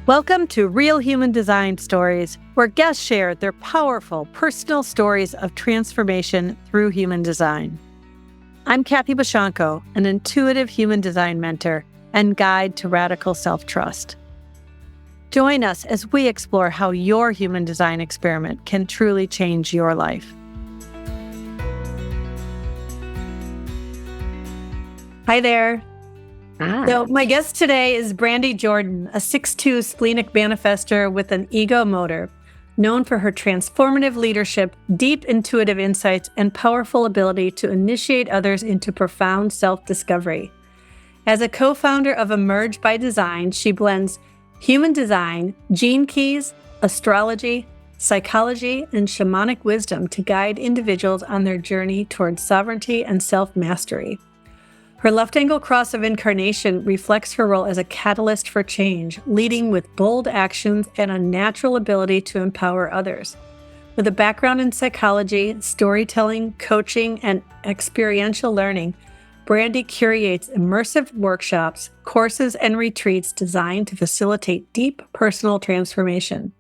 Welcome to Real Human Design Stories, where guests share their powerful personal stories of transformation through human design. I'm Kathy Bashanko, an intuitive human design mentor and guide to radical self-trust. Join us as we explore how your human design experiment can truly change your life. Hi there. Hi. So my guest today is Brandy Jordan, a 6'2" Splenic Manifestor with an ego motor, known for her transformative leadership, deep intuitive insights, and powerful ability to initiate others into profound self-discovery. As a co-founder of Emerge by Design, she blends human design, gene keys, astrology, psychology, and shamanic wisdom to guide individuals on their journey towards sovereignty and self-mastery. Her left angle cross of incarnation reflects her role as a catalyst for change, leading with bold actions and a natural ability to empower others. With a background in psychology, storytelling, coaching, and experiential learning, Brandy curates immersive workshops, courses, and retreats designed to facilitate deep personal transformation.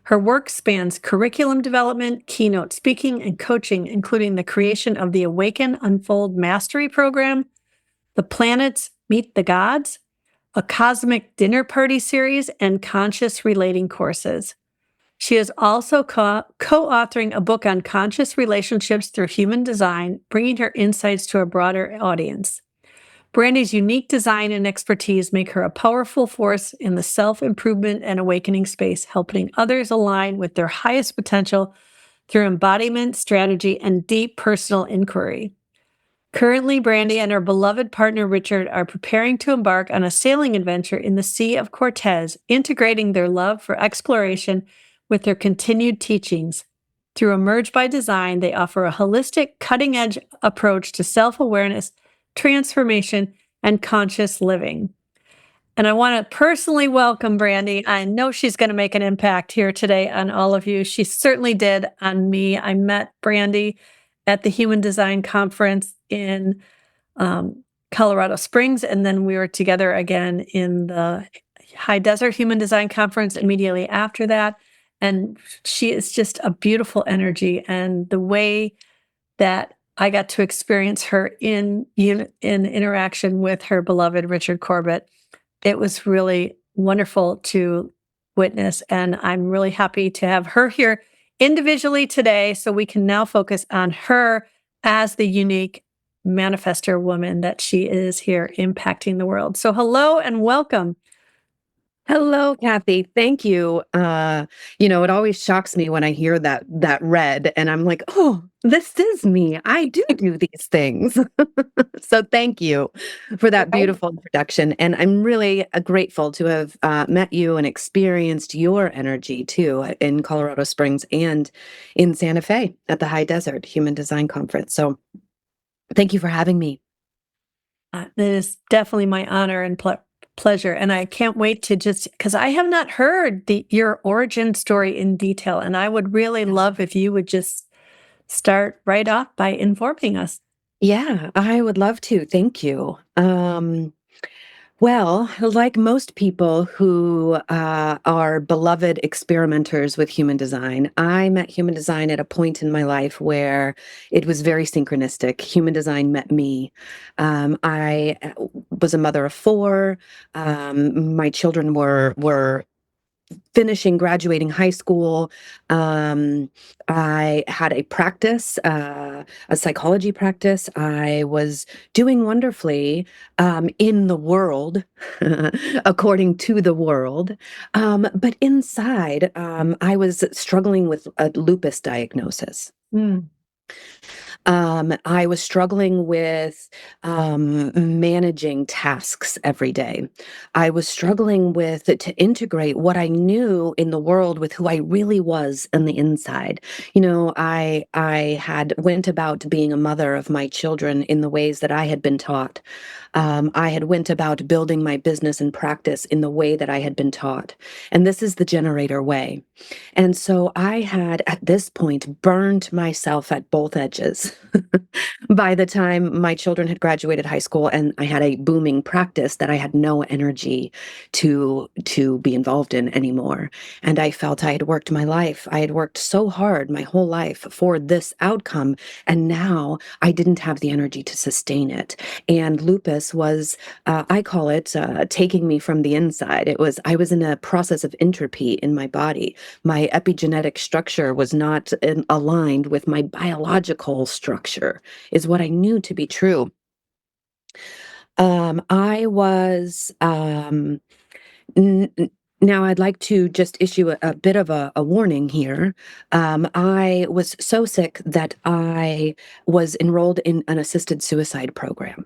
Her work spans curriculum development, keynote speaking, and coaching, including the creation of the Awaken Unfold Mastery Program, The Planets Meet the Gods, a cosmic dinner party series, and conscious relating courses. She is also co-authoring a book on conscious relationships through human design, bringing her insights to a broader audience. Brandy's unique design and expertise make her a powerful force in the self-improvement and awakening space, helping others align with their highest potential through embodiment, strategy, and deep personal inquiry. Currently, Brandy and her beloved partner, Richard, are preparing to embark on a sailing adventure in the Sea of Cortez, integrating their love for exploration with their continued teachings. Through Emerge by Design, they offer a holistic, cutting-edge approach to self-awareness, transformation, and conscious living. And I want to personally welcome Brandy. I know she's going to make an impact here today on all of you. She certainly did on me. I met Brandy at the Human Design Conference in Colorado Springs, and then we were together again in the High Desert Human Design Conference immediately after that. And she is just a beautiful energy, and the way that I got to experience her in interaction with her beloved Richard Corbett, it was really wonderful to witness, and I'm really happy to have her here individually today, so we can now focus on her as the unique manifestor woman that she is here impacting the world. So hello and welcome. Hello, Kathy. Thank you. It always shocks me when I hear that read, and I'm like, oh, this is me. I do these things. So thank you for that beautiful introduction. And I'm really grateful to have met you and experienced your energy too in Colorado Springs and in Santa Fe at the High Desert Human Design Conference. So thank you for having me. It is definitely my honor and pleasure. And I can't wait to because I have not heard your origin story in detail. And I would really love if you would just start right off by informing us. Yeah, I would love to. Thank you. Well, like most people who are beloved experimenters with human design, I met human design at a point in my life where it was very synchronistic. Human design met me. I was a mother of 4. My children were graduating high school. I had a practice, a psychology practice. I was doing wonderfully in the world, according to the world. But inside, I was struggling with a lupus diagnosis. I was struggling with managing tasks every day. I was struggling to integrate what I knew in the world with who I really was on the inside. I had went about being a mother of my children in the ways that I had been taught. I had went about building my business and practice in the way that I had been taught. And this is the generator way. And so I had, at this point, burned myself at both edges. By the time my children had graduated high school and I had a booming practice that I had no energy to be involved in anymore. And I felt I had worked my life. I had worked so hard my whole life for this outcome. And now I didn't have the energy to sustain it. And lupus was, I call it taking me from the inside. I was in a process of entropy in my body. My epigenetic structure was not aligned with my biological structure, is what I knew to be true. I was, now I'd like to just issue a bit of a warning here. I was so sick that I was enrolled in an assisted suicide program.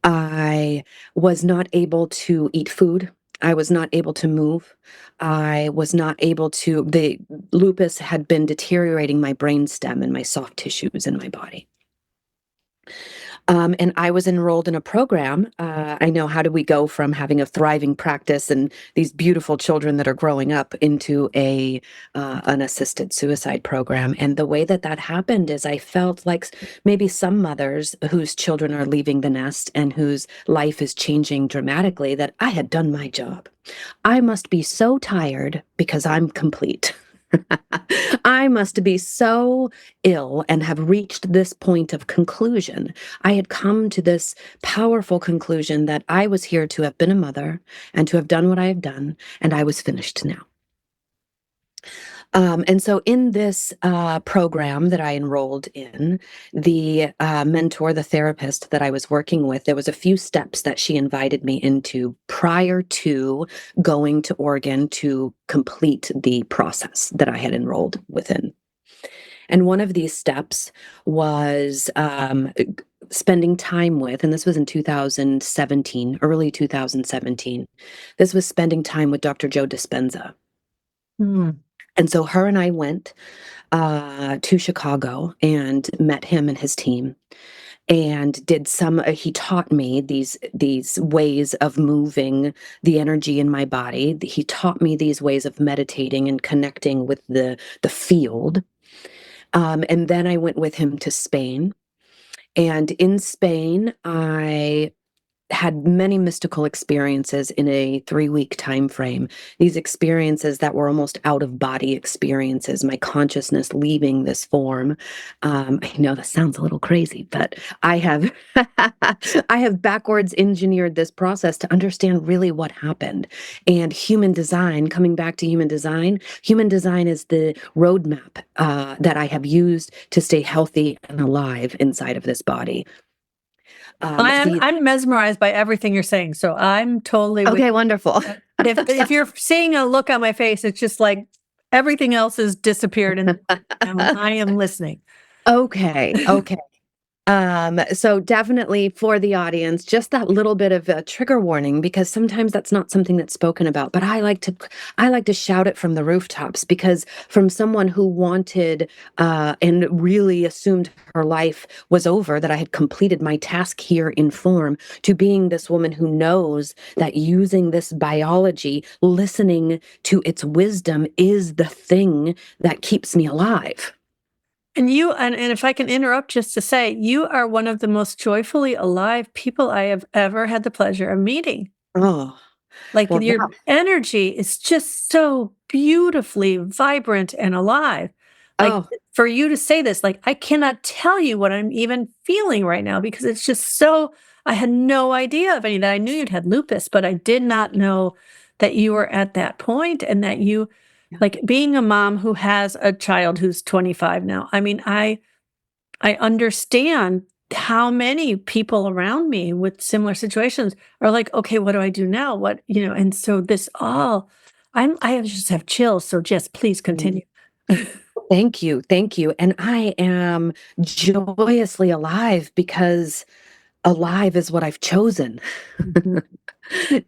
I was not able to eat food. I was not able to move. I was not able to, the lupus had been deteriorating my brainstem and my soft tissues in my body. And I was enrolled in a program. I know, how do we go from having a thriving practice and these beautiful children that are growing up into an assisted suicide program? And the way that happened is I felt like maybe some mothers whose children are leaving the nest and whose life is changing dramatically, that I had done my job. I must be so tired because I'm complete. I must be so ill and have reached this point of conclusion. I had come to this powerful conclusion that I was here to have been a mother and to have done what I have done, and I was finished now. And so in this program that I enrolled in, the mentor, the therapist that I was working with, there was a few steps that she invited me into prior to going to Oregon to complete the process that I had enrolled within. And one of these steps was spending time with, and this was in 2017, early 2017, this was spending time with Dr. Joe Dispenza. Mm. And so her and I went to Chicago and met him and his team, and did he taught me these ways of moving the energy in my body. He taught me these ways of meditating and connecting with the field. And then I went with him to Spain. And in Spain, I had many mystical experiences in a 3-week time frame. These experiences that were almost out of body experiences, my consciousness leaving this form. I know that sounds a little crazy, but I have I have backwards engineered this process to understand really what happened. And human design, coming back to human design is the roadmap that I have used to stay healthy and alive inside of this body. I'm mesmerized by everything you're saying, so I'm totally okay. Wonderful. If you're seeing a look on my face, it's just like everything else has disappeared, and I am listening. Okay. So definitely for the audience, just that little bit of a trigger warning, because sometimes that's not something that's spoken about, but I like to shout it from the rooftops, because from someone who wanted and really assumed her life was over, that I had completed my task here in form, to being this woman who knows that using this biology, listening to its wisdom, is the thing that keeps me alive. And if I can interrupt just to say, you are one of the most joyfully alive people I have ever had the pleasure of meeting. Oh, like, well, your energy is just so beautifully vibrant and alive. Like, for you to say this, like, I cannot tell you what I'm even feeling right now, because it's just so, I had no idea of any that. I knew you'd had lupus, but I did not know that you were at that point, and that you, like, being a mom who has a child who's 25 now. I mean, I understand how many people around me with similar situations are like, okay, what do I do now? What, and so this all, I just have chills. So just please continue. Thank you. And I am joyously alive, because alive is what I've chosen.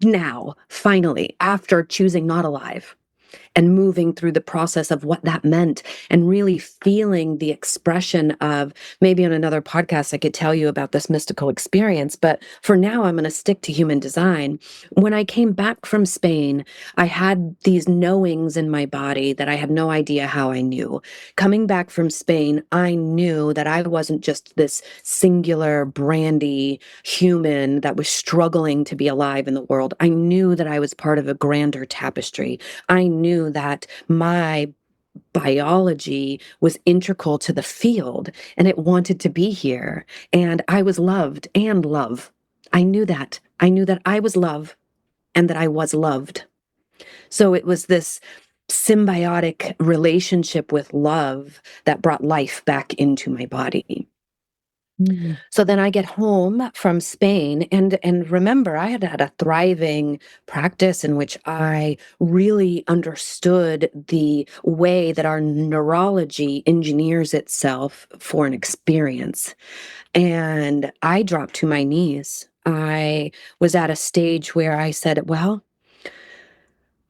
Now, finally, after choosing not alive. and moving through the process of what that meant and really feeling the expression of, maybe on another podcast, I could tell you about this mystical experience. But for now, I'm going to stick to human design. When I came back from Spain, I had these knowings in my body that I had no idea how I knew. Coming back from Spain, I knew that I wasn't just this singular, brandy human that was struggling to be alive in the world. I knew that I was part of a grander tapestry. I knew that my biology was integral to the field and it wanted to be here. And I was loved and love. I knew that. I knew that I was love and that I was loved. So it was this symbiotic relationship with love that brought life back into my body. So then I get home from Spain, and remember, I had a thriving practice in which I really understood the way that our neurology engineers itself for an experience. And I dropped to my knees. I was at a stage where I said, well,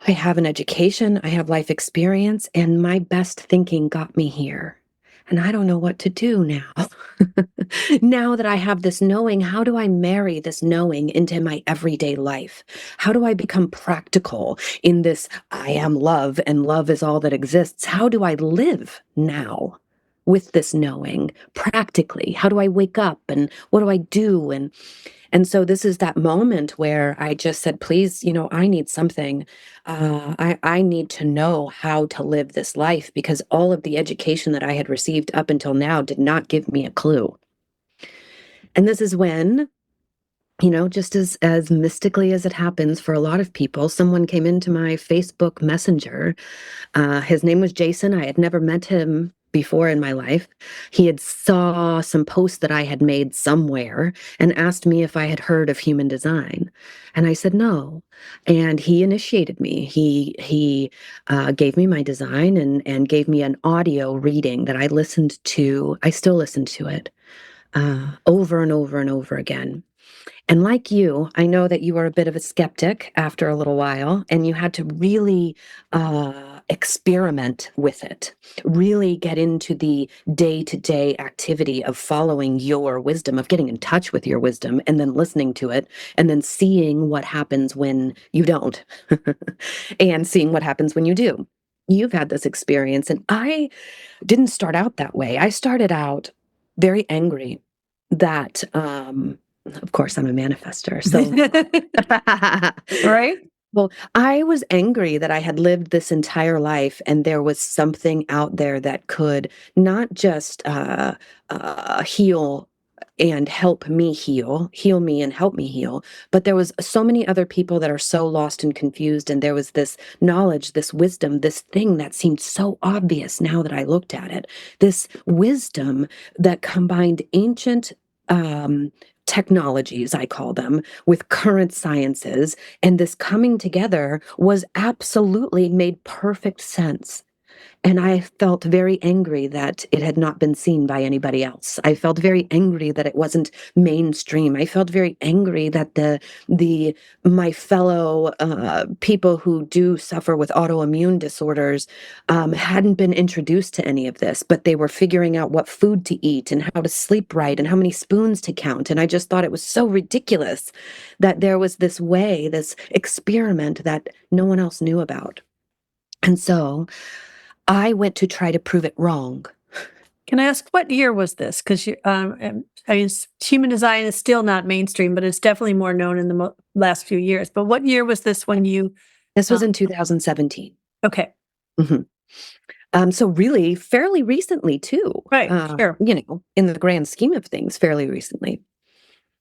I have an education, I have life experience, and my best thinking got me here. And I don't know what to do now. Now that I have this knowing, how do I marry this knowing into my everyday life? How do I become practical in this I am love and love is all that exists? How do I live now with this knowing practically? How do I wake up and what do I do? And so this is that moment where I just said, please, I need something. I need to know how to live this life, because all of the education that I had received up until now did not give me a clue. And this is when, just as mystically as it happens for a lot of people, someone came into my Facebook Messenger. His name was Jason. I had never met him before in my life. He had saw some posts that I had made somewhere and asked me if I had heard of human design. And I said no. And he initiated me. He gave me my design and gave me an audio reading that I listened to. I still listen to it over and over and over again. And like you, I know that you were a bit of a skeptic after a little while, and you had to really experiment with it, really get into the day-to-day activity of following your wisdom, of getting in touch with your wisdom, and then listening to it, and then seeing what happens when you don't, and seeing what happens when you do. You've had this experience, and I didn't start out that way. I started out very angry that of course, I'm a manifestor. So, Right? well, I was angry that I had lived this entire life and there was something out there that could not just heal and help me heal me and help me heal, but there was so many other people that are so lost and confused. And there was this knowledge, this wisdom, this thing that seemed so obvious now that I looked at it, this wisdom that combined ancient technologies, I call them, with current sciences. And this coming together was absolutely made perfect sense. And I felt very angry that it had not been seen by anybody else. I felt very angry that it wasn't mainstream. I felt very angry that my fellow people who do suffer with autoimmune disorders hadn't been introduced to any of this, but they were figuring out what food to eat and how to sleep right and how many spoons to count. And I just thought it was so ridiculous that there was this way, this experiment that no one else knew about. And so I went to try to prove it wrong. Can I ask, what year was this? Because human design is still not mainstream, but it's definitely more known in the last few years. But what year was this when you? This was in 2017. Okay. Mm-hmm. So really fairly recently too. Right, sure. In the grand scheme of things, fairly recently.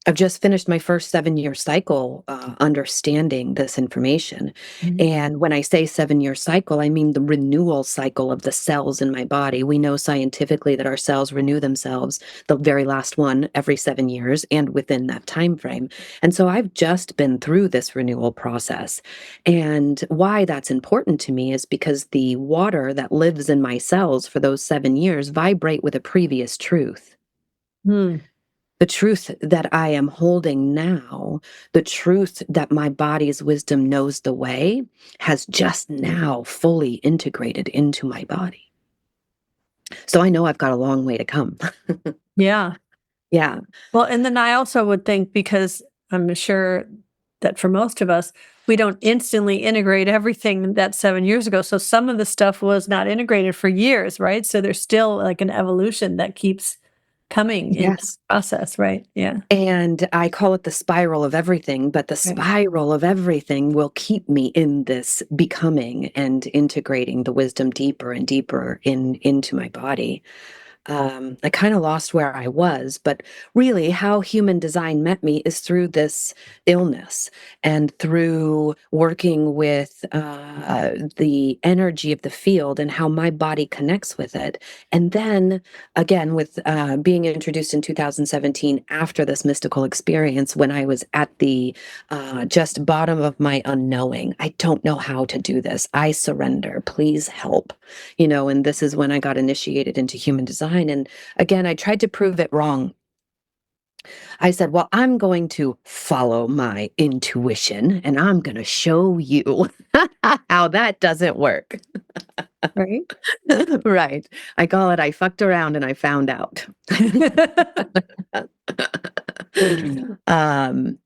I've just finished my first 7-year cycle understanding this information. Mm-hmm. And when I say 7-year cycle, I mean the renewal cycle of the cells in my body. We know scientifically that our cells renew themselves, the very last one, every 7 years and within that time frame. And so I've just been through this renewal process. And why that's important to me is because the water that lives in my cells for those 7 years vibrate with a previous truth. The truth that I am holding now, the truth that my body's wisdom knows the way, has just now fully integrated into my body. So I know I've got a long way to come. Yeah. Yeah. Well, and then I also would think, because I'm sure that for most of us, we don't instantly integrate everything that 7 years ago. So some of the stuff was not integrated for years, right? So there's still like an evolution that keeps coming in the Yes. process, right? Yeah. And I call it the spiral of everything, but the Right. spiral of everything will keep me in this becoming and integrating the wisdom deeper and deeper into my body. I kind of lost where I was, but really how human design met me is through this illness and through working with the energy of the field and how my body connects with it. And then again, with being introduced in 2017 after this mystical experience, when I was at the just bottom of my unknowing. I don't know how to do this. I surrender. Please help. And this is when I got initiated into human design. And again, I tried to prove it wrong. I said, well, I'm going to follow my intuition and I'm going to show you how that doesn't work. Right. Right. I call it, I fucked around and I found out. um,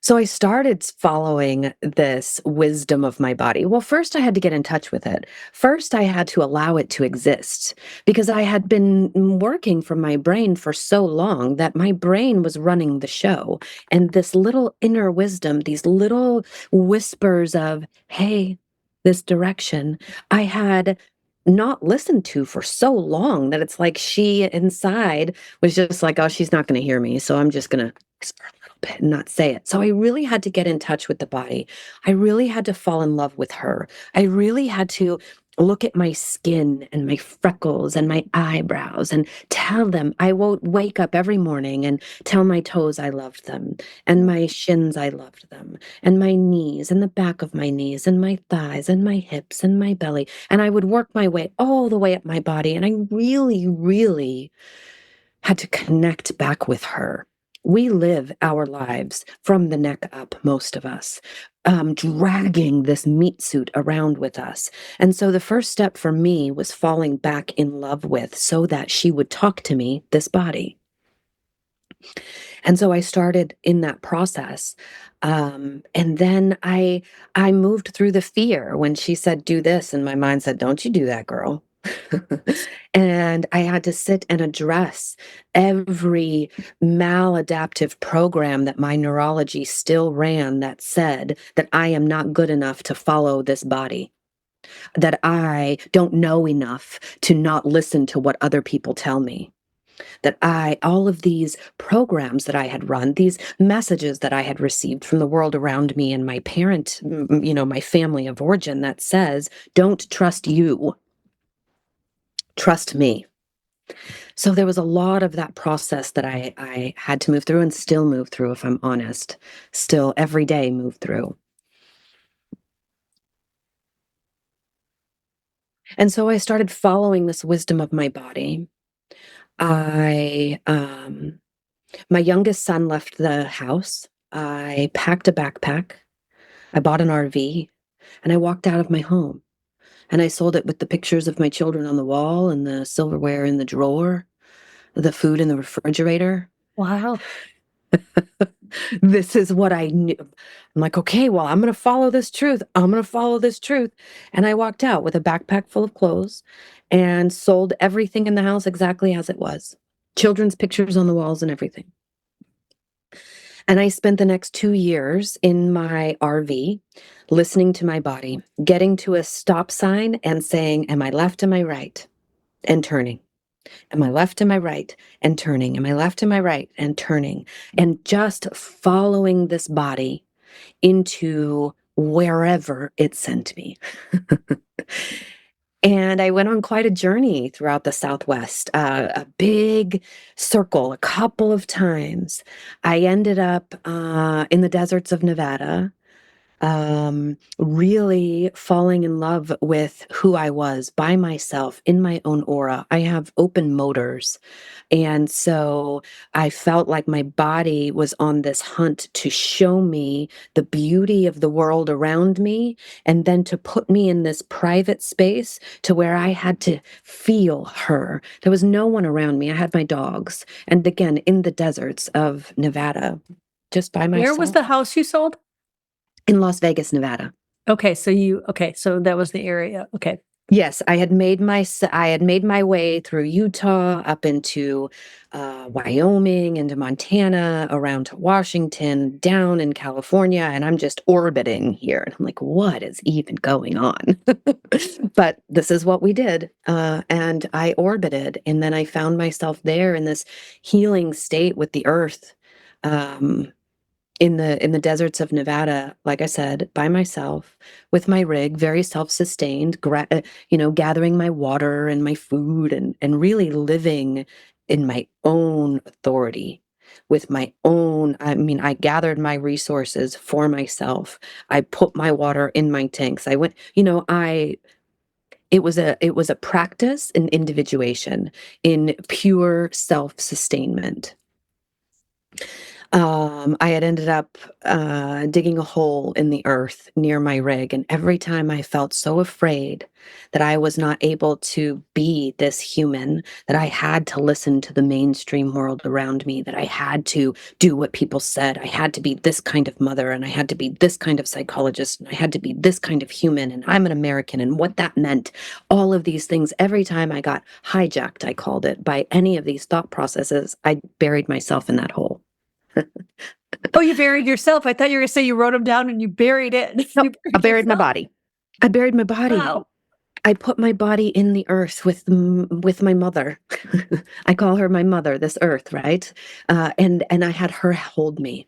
So I started following this wisdom of my body. Well, first I had to get in touch with it. First, I had to allow it to exist because I had been working from my brain for so long that my brain was running the show. And this little inner wisdom, these little whispers of, hey, this direction, I had not listened to for so long that it's like she inside was just like, oh, she's not going to hear me. So I'm just going to whisper a little bit and not say it. So I really had to get in touch with the body. I really had to fall in love with her. I really had to look at my skin and my freckles and my eyebrows and tell them I won't wake up every morning and tell my toes I loved them and my shins I loved them and my knees and the back of my knees and my thighs and my hips and my belly. And I would work my way all the way up my body. And I really, really had to connect back with her. We live our lives from the neck up, most of us, dragging this meat suit around with us. And so the first step for me was falling back in love with, so that she would talk to me, this body. And so I started in that process. And then I moved through the fear when she said, do this. And my mind said, don't you do that, girl. And I had to sit and address every maladaptive program that my neurology still ran that said that I am not good enough to follow this body, that I don't know enough to not listen to what other people tell me, that all of these programs that I had run, these messages that I had received from the world around me and my parent, my family of origin, that says, don't trust you, trust me. So there was a lot of that process that I had to move through and still move through, if I'm honest, still every day move through. And so I started following this wisdom of my body. My youngest son left the house. I packed a backpack. I bought an RV and I walked out of my home and I sold it with the pictures of my children on the wall and the silverware in the drawer, the food in the refrigerator. Wow. This is what I knew. I'm like, okay, well, I'm going to follow this truth. I'm going to follow this truth. And I walked out with a backpack full of clothes and sold everything in the house exactly as it was. Children's pictures on the walls and everything. And I spent the next 2 years in my RV, listening to my body, getting to a stop sign and saying, am I left, am I right? And turning. Am I left, am I right? And turning. Am I left, am I right? And turning. And just following this body into wherever it sent me. And I went on quite a journey throughout the Southwest, a big circle, a couple of times. I ended up in the deserts of Nevada. really falling in love with who I was by myself in my own aura. I have open motors. And so I felt like my body was on this hunt to show me the beauty of the world around me, and then to put me in this private space to where I had to feel her. There was no one around me. I had my dogs. And again, in the deserts of Nevada, just by myself. Where was the house you sold? In Las Vegas, Nevada. Okay, so that was the area. Okay. Yes, I had made my way through Utah up into Wyoming, into Montana, around to Washington, down in California, and I'm just orbiting here. And I'm like, what is even going on? But this is what we did. And I orbited, and then I found myself there in this healing state with the earth. In the deserts of Nevada, like I said, by myself with my rig, very self-sustained, gathering my water and my food and really living in my own authority with my own. I gathered my resources for myself. I put my water in my tanks. I went, it was a practice in individuation, in pure self-sustainment. I had ended up digging a hole in the earth near my rig, and every time I felt so afraid that I was not able to be this human, that I had to listen to the mainstream world around me, that I had to do what people said, I had to be this kind of mother, and I had to be this kind of psychologist, and I had to be this kind of human, and I'm an American, and what that meant, all of these things. Every time I got hijacked, I called it, by any of these thought processes, I buried myself in that hole. Oh, you buried yourself. I thought you were going to say you wrote them down and you buried it. No, I buried my body. I buried my body. Wow. I put my body in the earth with my mother. I call her my mother, this earth, right? And I had her hold me.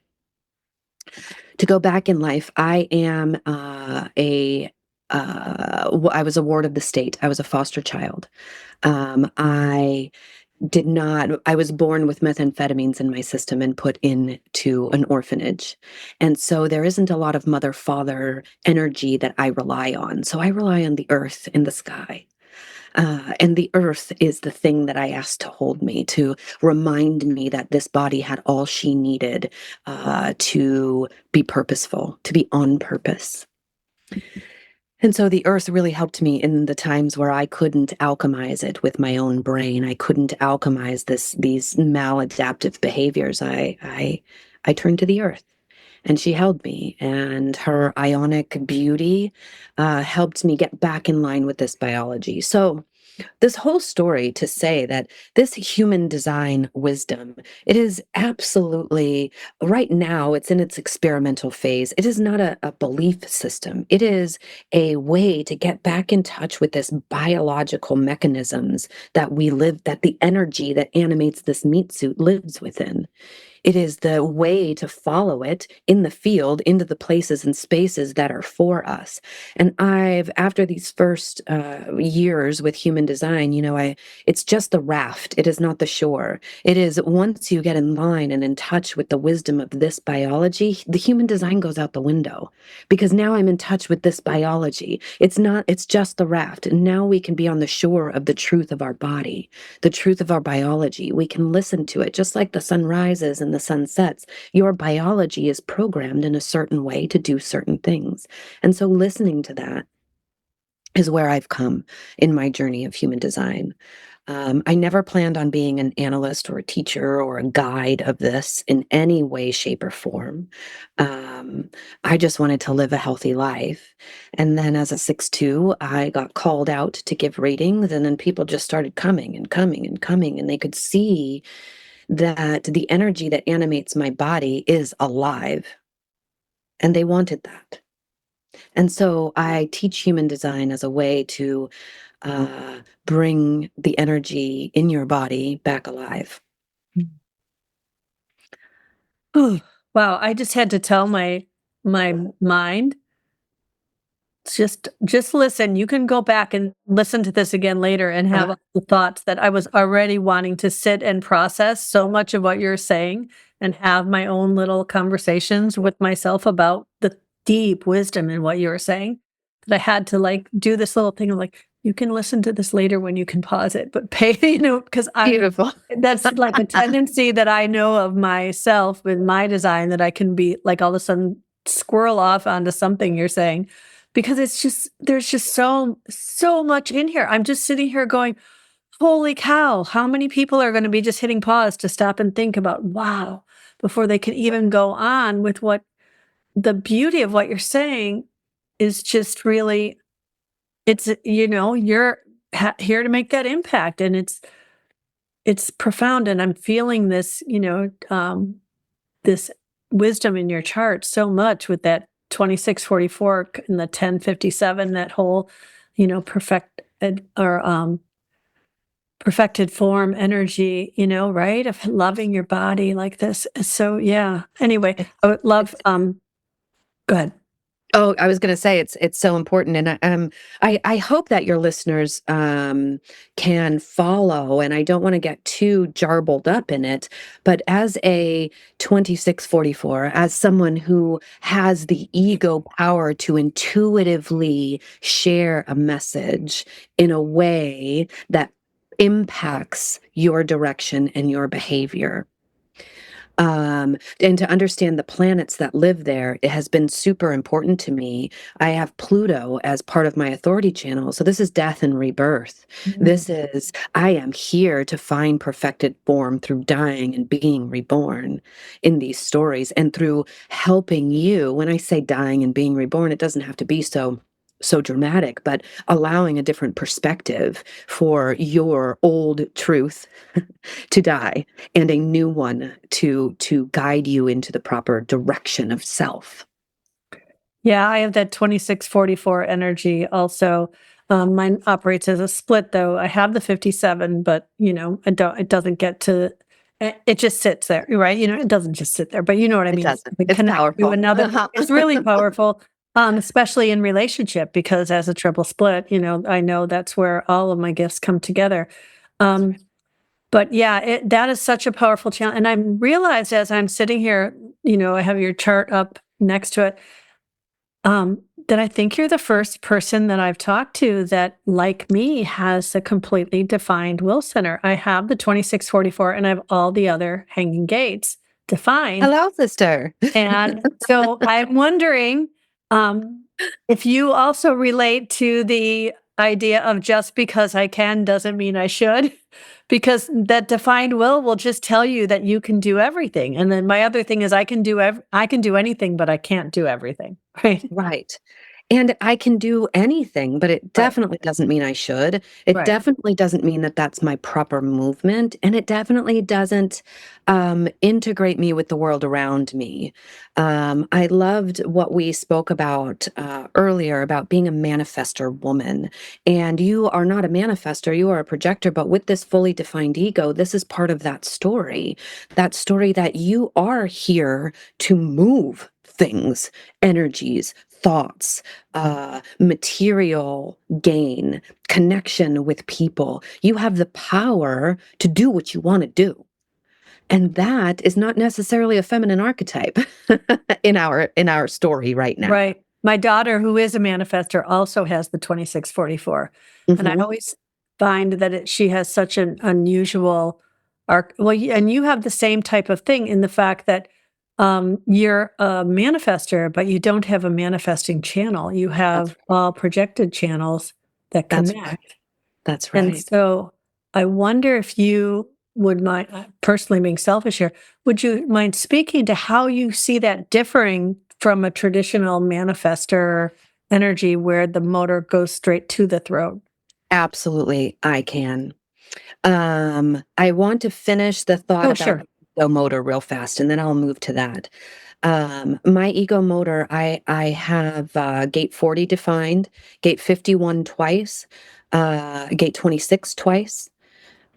To go back in life, I am I was a ward of the state. I was a foster child. I was born with methamphetamines in my system and put into an orphanage. And so there isn't a lot of mother-father energy that I rely on. So I rely on the earth and the sky. And the earth is the thing that I asked to hold me, to remind me that this body had all she needed to be purposeful, to be on purpose. And so the earth really helped me in the times where I couldn't alchemize it with my own brain. I couldn't alchemize these maladaptive behaviors. I turned to the earth, and she held me, and her ionic beauty helped me get back in line with this biology. So this whole story to say that this human design wisdom, it is absolutely, right now, it's in its experimental phase. It is not a belief system. It is a way to get back in touch with this biological mechanisms that the energy that animates this meat suit lives within. It is the way to follow it in the field into the places and spaces that are for us. And after these first years with human design, it's just the raft. It is not the shore. It is once you get in line and in touch with the wisdom of this biology, the human design goes out the window, because now I'm in touch with this biology. It's just the raft. And now we can be on the shore of the truth of our body, the truth of our biology. We can listen to it, just like the sun rises and the sun sets. Your biology is programmed in a certain way to do certain things. And so listening to that is where I've come in my journey of human design. I never planned on being an analyst or a teacher or a guide of this in any way, shape, or form. I just wanted to live a healthy life. And then as a 6'2", I got called out to give readings, and then people just started coming and coming and coming, and they could see that the energy that animates my body is alive, and they wanted that. And so I teach human design as a way to bring the energy in your body back alive. Wow, I just had to tell my mind, just listen. You can go back and listen to this again later and have the thoughts that I was already wanting to sit and process so much of what you're saying, and have my own little conversations with myself about deep wisdom in what you were saying that I had to like do this little thing of like, you can listen to this later when you can pause it, but pay, because Beautiful. that's like a tendency that I know of myself with my design, that I can be like all of a sudden squirrel off onto something you're saying, because it's just, there's just so much in here. I'm just sitting here going, holy cow, how many people are going to be just hitting pause to stop and think about, wow, before they can even go on with what the beauty of what you're saying is just really, it's, you're here to make that impact. And it's profound. And I'm feeling this, this wisdom in your chart so much with that 2644 and the 1057, that whole, perfected form energy, right? Of loving your body like this. So yeah. Anyway, I would love, go ahead. Oh, I was going to say it's so important, and I hope that your listeners can follow. And I don't want to get too jarbled up in it, but as a 2644, as someone who has the ego power to intuitively share a message in a way that impacts your direction and your behavior. And to understand the planets that live there, it has been super important to me. I have Pluto as part of my authority channel. So this is death and rebirth. This is, I am here to find perfected form through dying and being reborn in these stories, and through helping you. When I say dying and being reborn, it doesn't have to be so dramatic, but allowing a different perspective for your old truth to die and a new one to guide you into the proper direction of self. Yeah, I have that 2644 energy also. Mine operates as a split though. I have the 57, but it doesn't get to, it just sits there, right? It doesn't just sit there, but you know what I It mean? doesn't. It It's connects to powerful. another, it's really powerful. Especially in relationship, because as a triple split, I know that's where all of my gifts come together. But yeah, that is such a powerful challenge. And I realized as I'm sitting here, I have your chart up next to it, that I think you're the first person that I've talked to that, like me, has a completely defined will center. I have the 2644 and I have all the other hanging gates defined. Hello, sister. And so I'm wondering, if you also relate to the idea of just because I can doesn't mean I should, because that defined will just tell you that you can do everything. And then my other thing is I can do anything, but I can't do everything. Right. Right. And I can do anything, but it Right. definitely doesn't mean I should. It Right. definitely doesn't mean that that's my proper movement. And it definitely doesn't integrate me with the world around me. I loved what we spoke about earlier about being a manifestor woman. And you are not a manifestor, you are a projector. But with this fully defined ego, this is part of that story that you are here to move things, energies, thoughts, material gain, connection with people. You have the power to do what you want to do. And that is not necessarily a feminine archetype in our story right now. Right. My daughter, who is a manifestor, also has the 2644. And I always find that she has such an unusual arc. Well, and you have the same type of thing in the fact that you're a manifestor, but you don't have a manifesting channel. You have all projected channels that That's connect. right. That's And right. so I wonder if you would mind, personally being selfish here, would you mind speaking to how you see that differing from a traditional manifestor energy where the motor goes straight to the throat? Absolutely, I can. I want to finish the thought Oh, about sure. the ego motor real fast, and then I'll move to that. My ego motor, I have gate 40 defined, gate 51 twice, gate 26 twice,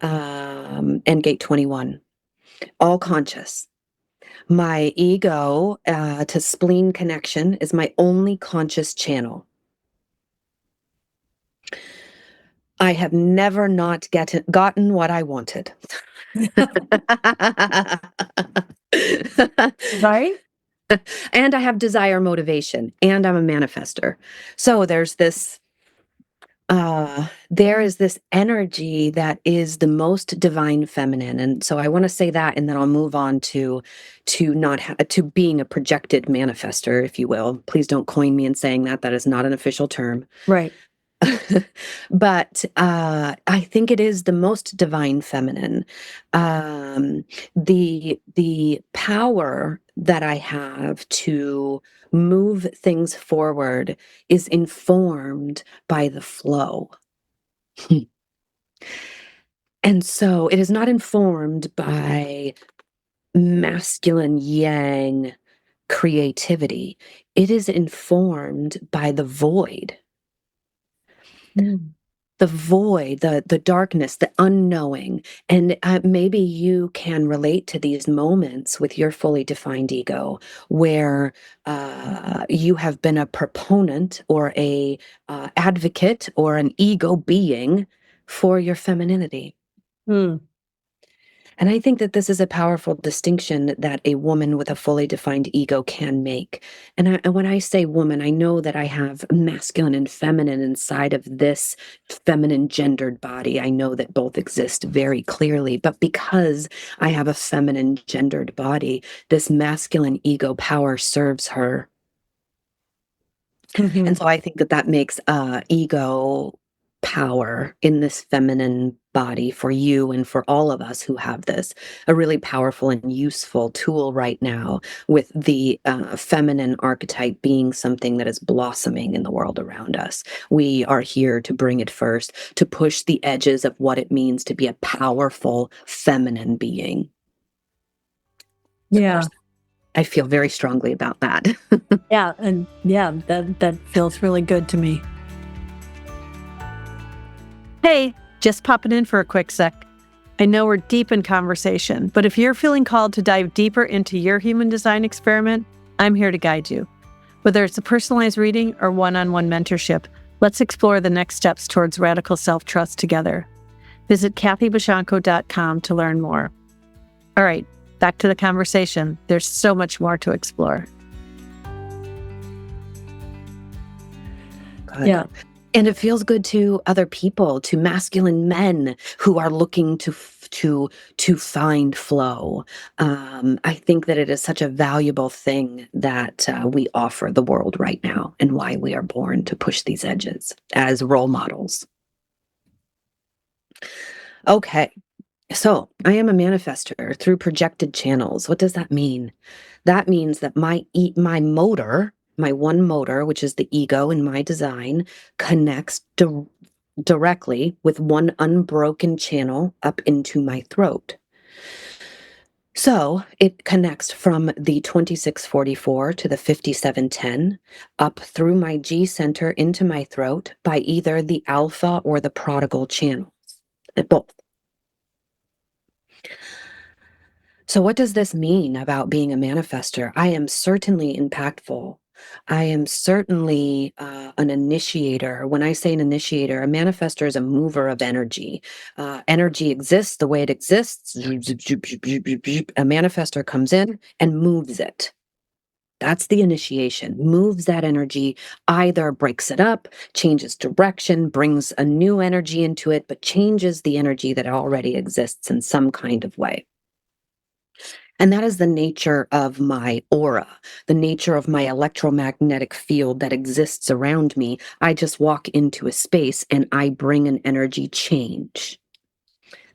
and gate 21, all conscious. My ego to spleen connection is my only conscious channel. I have never not gotten what I wanted. Right? And I have desire, motivation, and I'm a manifester. So there is this energy that is the most divine feminine. And so I want to say that, and then I'll move on to being a projected manifester, if you will. Please don't coin me in saying that. That is not an official term. Right. But I think it is the most divine feminine. The power that I have to move things forward is informed by the flow. And so it is not informed by masculine yang creativity. It is informed by the void. The void, the darkness, the unknowing. And maybe you can relate to these moments with your fully defined ego where you have been a proponent or a advocate or an ego being for your femininity. And I think that this is a powerful distinction that a woman with a fully defined ego can make. And when I say woman, I know that I have masculine and feminine inside of this feminine gendered body. I know that both exist very clearly. But because I have a feminine gendered body, this masculine ego power serves her. And so I think that makes ego power in this feminine body for you and for all of us who have this a really powerful and useful tool right now, with the feminine archetype being something that is blossoming in the world around us. We are here to bring it first, to push the edges of what it means to be a powerful feminine being. Yeah. I feel very strongly about that. Yeah. And yeah, that feels really good to me. Hey, just popping in for a quick sec. I know we're deep in conversation, but if you're feeling called to dive deeper into your human design experiment, I'm here to guide you. Whether it's a personalized reading or one-on-one mentorship, let's explore the next steps towards radical self-trust together. Visit kathybashanko.com to learn more. All right, back to the conversation. There's so much more to explore. Good. Yeah. And it feels good to other people, to masculine men who are looking to find flow. I think that it is such a valuable thing that we offer the world right now, and why we are born to push these edges as role models. Okay, so I am a manifestor through projected channels. What does that mean? That means that my motor, my one motor, which is the ego in my design, connects directly with one unbroken channel up into my throat. So it connects from the 2644 to the 5710, up through my G center into my throat by either the alpha or the prodigal channels, both. So what does this mean about being a manifestor? I am certainly impactful. I am certainly an initiator. When I say an initiator, a manifestor is a mover of energy. Energy exists the way it exists. A manifestor comes in and moves it. That's the initiation. Moves that energy, either breaks it up, changes direction, brings a new energy into it, but changes the energy that already exists in some kind of way. And that is the nature of my aura, the nature of my electromagnetic field that exists around me. I just walk into a space and I bring an energy change.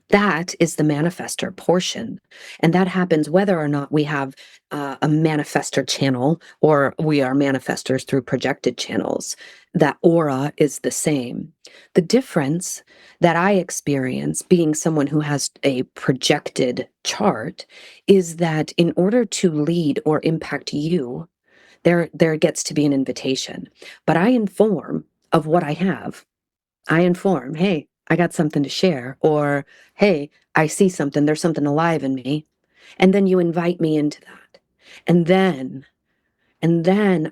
That is the manifestor portion. And that happens whether or not we have a manifestor channel or we are manifestors through projected channels. That aura is the same. The difference that I experience being someone who has a projected chart is that in order to lead or impact you, there gets to be an invitation. But I inform of what I have. I inform, hey, I got something to share, or, hey, I see something, there's something alive in me. And then you invite me into that. And then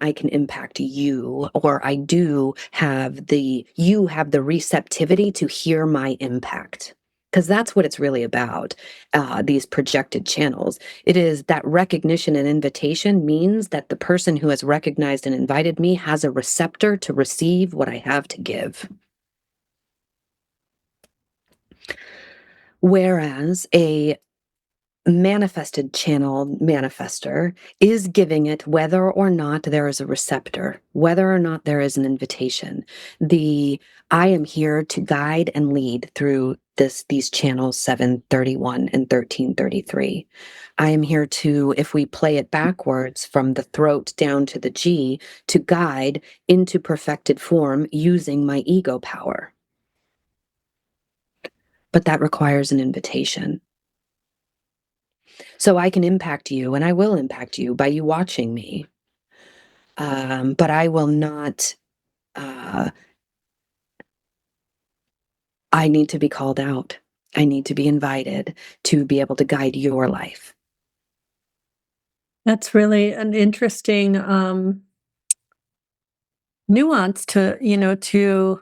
I can impact you, or I do have you have the receptivity to hear my impact. Because that's what it's really about, these projected channels. It is that recognition and invitation means that the person who has recognized and invited me has a receptor to receive what I have to give. Whereas a manifested channel manifestor is giving it whether or not there is a receptor, whether or not there is an invitation. I am here to guide and lead through these channels 731 and 1333. I am here to, if we play it backwards from the throat down to the G, to guide into perfected form using my ego power. But that requires an invitation. So I can impact you, and I will impact you by you watching me. But I will not, I need to be called out. I need to be invited to be able to guide your life. That's really an interesting nuance to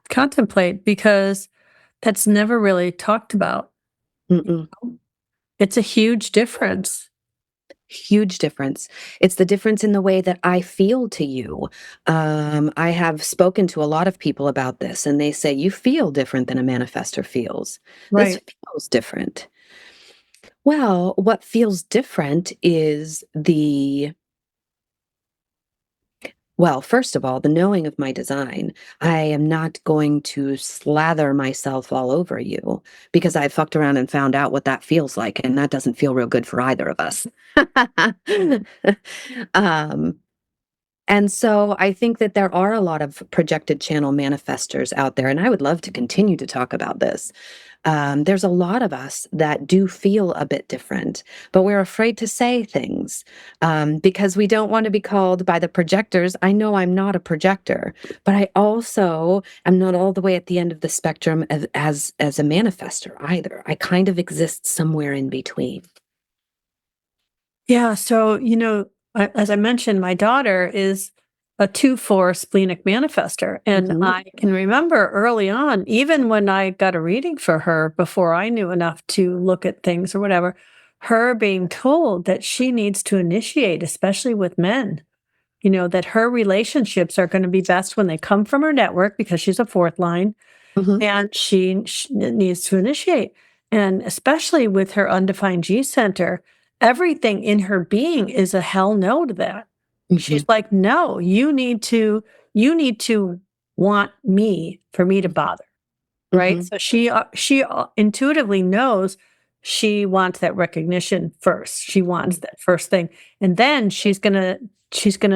contemplate, because that's never really talked about. Mm-mm. It's a huge difference. Huge difference. It's the difference in the way that I feel to you. I have spoken to a lot of people about this, and they say, you feel different than a manifestor feels. This Right. feels different. Well, what feels different is first of all, the knowing of my design. I am not going to slather myself all over you, because I fucked around and found out what that feels like, and that doesn't feel real good for either of us. um, and so I think that there are a lot of projected channel manifestors out there, and I would love to continue to talk about this. There's a lot of us that do feel a bit different, but we're afraid to say things because we don't want to be called by the projectors. I know I'm not a projector, but I also am not all the way at the end of the spectrum as a manifestor either. I kind of exist somewhere in between. Yeah. So, as I mentioned, my daughter is a 2/4 splenic manifestor. And Mhm. I can remember early on, even when I got a reading for her before I knew enough to look at things or whatever, her being told that she needs to initiate, especially with men, that her relationships are going to be best when they come from her network, because she's a fourth line, Mhm. and she needs to initiate. And especially with her undefined G center, everything in her being is a hell no to that. She's Mhm. like, no, you need to want me for me to bother. Right. Mhm. So she intuitively knows she wants that recognition first. She wants that first thing. And then she's gonna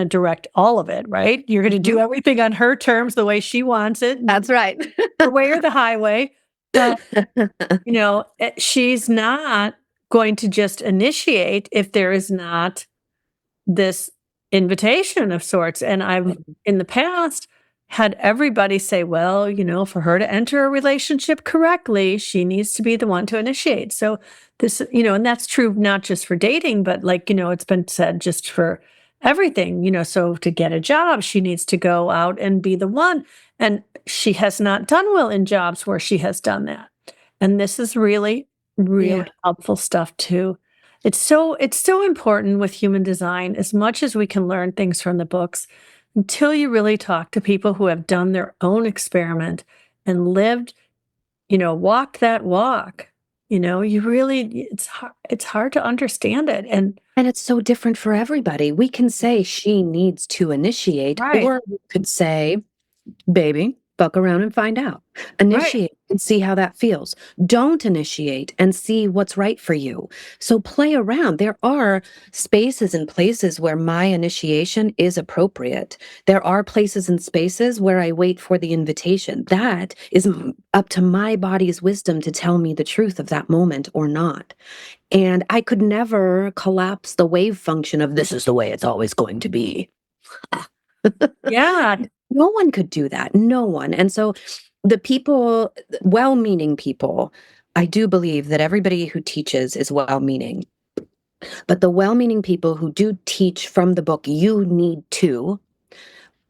direct all of it, right? You're gonna do Mhm. everything on her terms, the way she wants it, That's right. her way or the highway. But she's not going to just initiate if there is not this invitation of sorts. And I've in the past had everybody say, well, for her to enter a relationship correctly, she needs to be the one to initiate. So this, and that's true not just for dating, but it's been said just for everything, so to get a job, she needs to go out and be the one. And she has not done well in jobs where she has done that. And this is really, really Yeah. helpful stuff too. It's so important with human design, as much as we can learn things from the books, until you really talk to people who have done their own experiment and lived, walked that walk. You really it's hard to understand it. And And it's so different for everybody. We can say she needs to initiate, right, or we could say, baby, fuck around and find out. right. Initiate and see how that feels. Don't initiate and see what's right for you. So play around. There are spaces and places where my initiation is appropriate. There are places and spaces where I wait for the invitation. That is up to my body's wisdom to tell me the truth of that moment or not. And I could never collapse the wave function of this is the way it's always going to be. Yeah. No one could do that. No one. And so the people, well-meaning people, I do believe that everybody who teaches is well-meaning. But the well-meaning people who do teach from the book, you need to,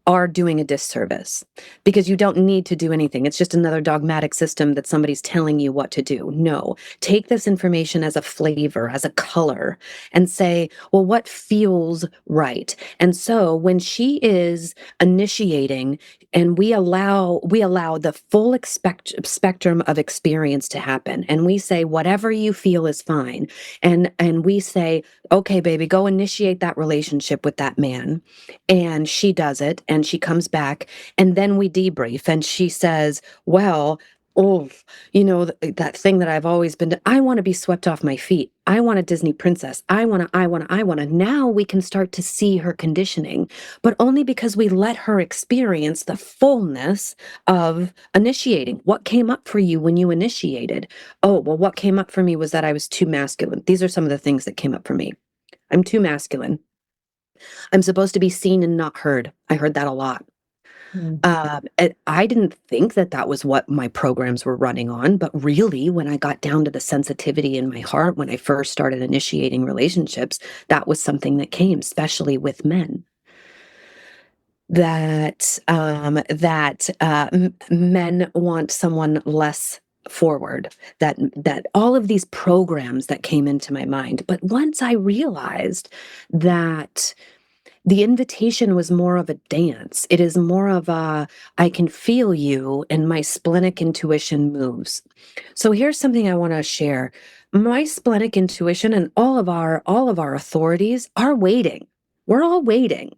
are doing a disservice, because you don't need to do anything. It's just another dogmatic system that somebody's telling you what to do. No, take this information as a flavor, as a color, and say, well, what feels right? And so when she is initiating, and we allow the full spectrum of experience to happen, and we say whatever you feel is fine, and we say, okay, baby, go initiate that relationship with that man. And she does it, and she comes back, and then we debrief, and she says, well, oh, that thing that I've always been, I want to be swept off my feet. I want a Disney princess. I want to. Now we can start to see her conditioning, but only because we let her experience the fullness of initiating. What came up for you when you initiated? Oh, well, what came up for me was that I was too masculine. These are some of the things that came up for me. I'm too masculine. I'm supposed to be seen and not heard. I heard that a lot. I didn't think that was what my programs were running on, but really, when I got down to the sensitivity in my heart, when I first started initiating relationships, that was something that came, especially with men. That men want someone less forward. That all of these programs that came into my mind, but once I realized that the invitation was more of a dance. It is more of a, I can feel you, and my splenic intuition moves. So here's something I want to share. My splenic intuition and all of our authorities are waiting. We're all waiting.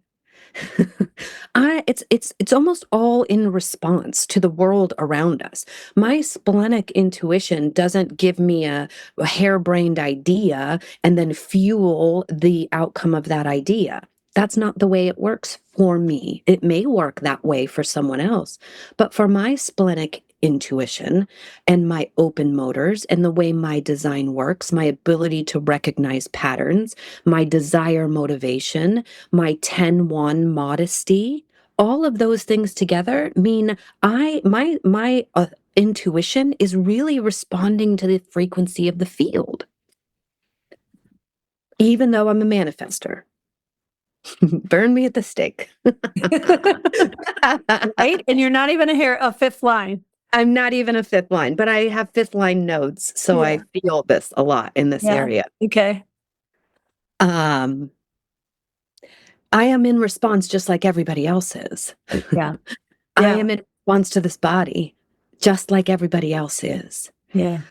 It's almost all in response to the world around us. My splenic intuition doesn't give me a harebrained idea and then fuel the outcome of that idea. That's not the way it works for me. It may work that way for someone else, but for my splenic intuition and my open motors and the way my design works, my ability to recognize patterns, my desire motivation, my 10-1 modesty, all of those things together mean my intuition is really responding to the frequency of the field. Even though I'm a manifester. Burn me at the stake. Right? And you're not even a fifth line. I'm not even a fifth line, but I have fifth line nodes, so I feel this a lot in this area. Okay. I am in response just like everybody else is. Yeah. I am in response to this body just like everybody else is. Yeah.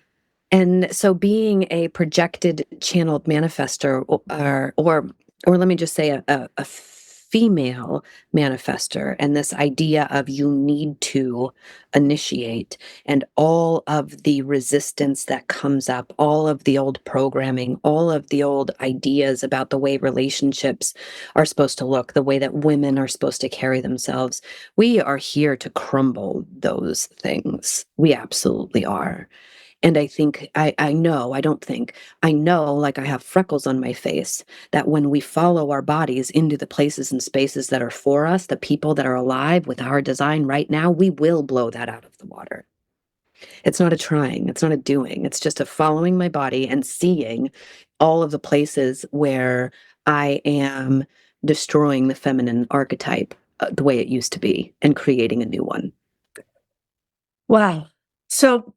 And so being a projected channeled manifestor, or let me just say a female manifestor, and this idea of you need to initiate, and all of the resistance that comes up, all of the old programming, all of the old ideas about the way relationships are supposed to look, the way that women are supposed to carry themselves. We are here to crumble those things. We absolutely are. And I think, I know, like I have freckles on my face, that when we follow our bodies into the places and spaces that are for us, the people that are alive with our design right now, we will blow that out of the water. It's not a trying, it's not a doing, it's just a following my body and seeing all of the places where I am destroying the feminine archetype the way it used to be and creating a new one. Wow. So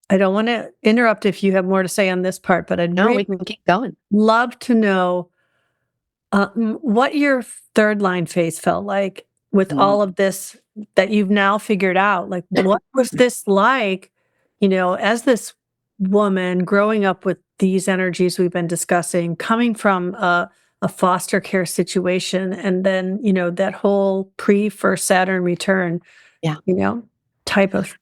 I don't want to interrupt if you have more to say on this part, but I'd we can keep going. Love to know what your third line phase felt like with all of this that you've now figured out. Like, what was this like, as this woman growing up with these energies we've been discussing, coming from a foster care situation, and then, that whole pre-first Saturn return, type of.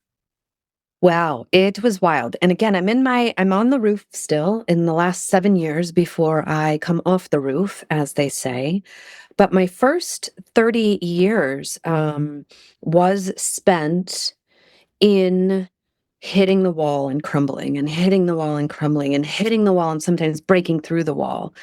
Wow, it was wild. And again, I'm on the roof still in the last 7 years before I come off the roof, as they say. But my first 30 years was spent in hitting the wall and crumbling, and hitting the wall and crumbling, and hitting the wall and sometimes breaking through the wall.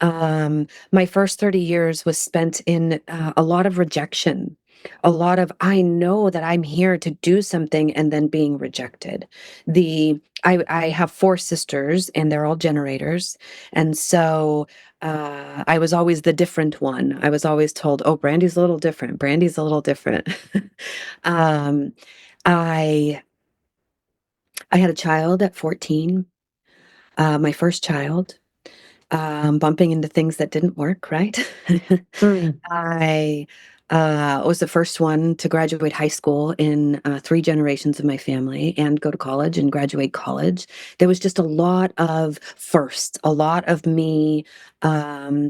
My first 30 years was spent in a lot of rejection. A lot of, I know that I'm here to do something, and then being rejected. I have 4 sisters, and they're all generators. And so I was always the different one. I was always told, "Oh, Brandy's a little different. Brandy's a little different." um, I I had a child at 14, my first child, bumping into things that didn't work, right? Mm. I was the first one to graduate high school in 3 generations of my family and go to college and graduate college. There was just a lot of firsts, a lot of me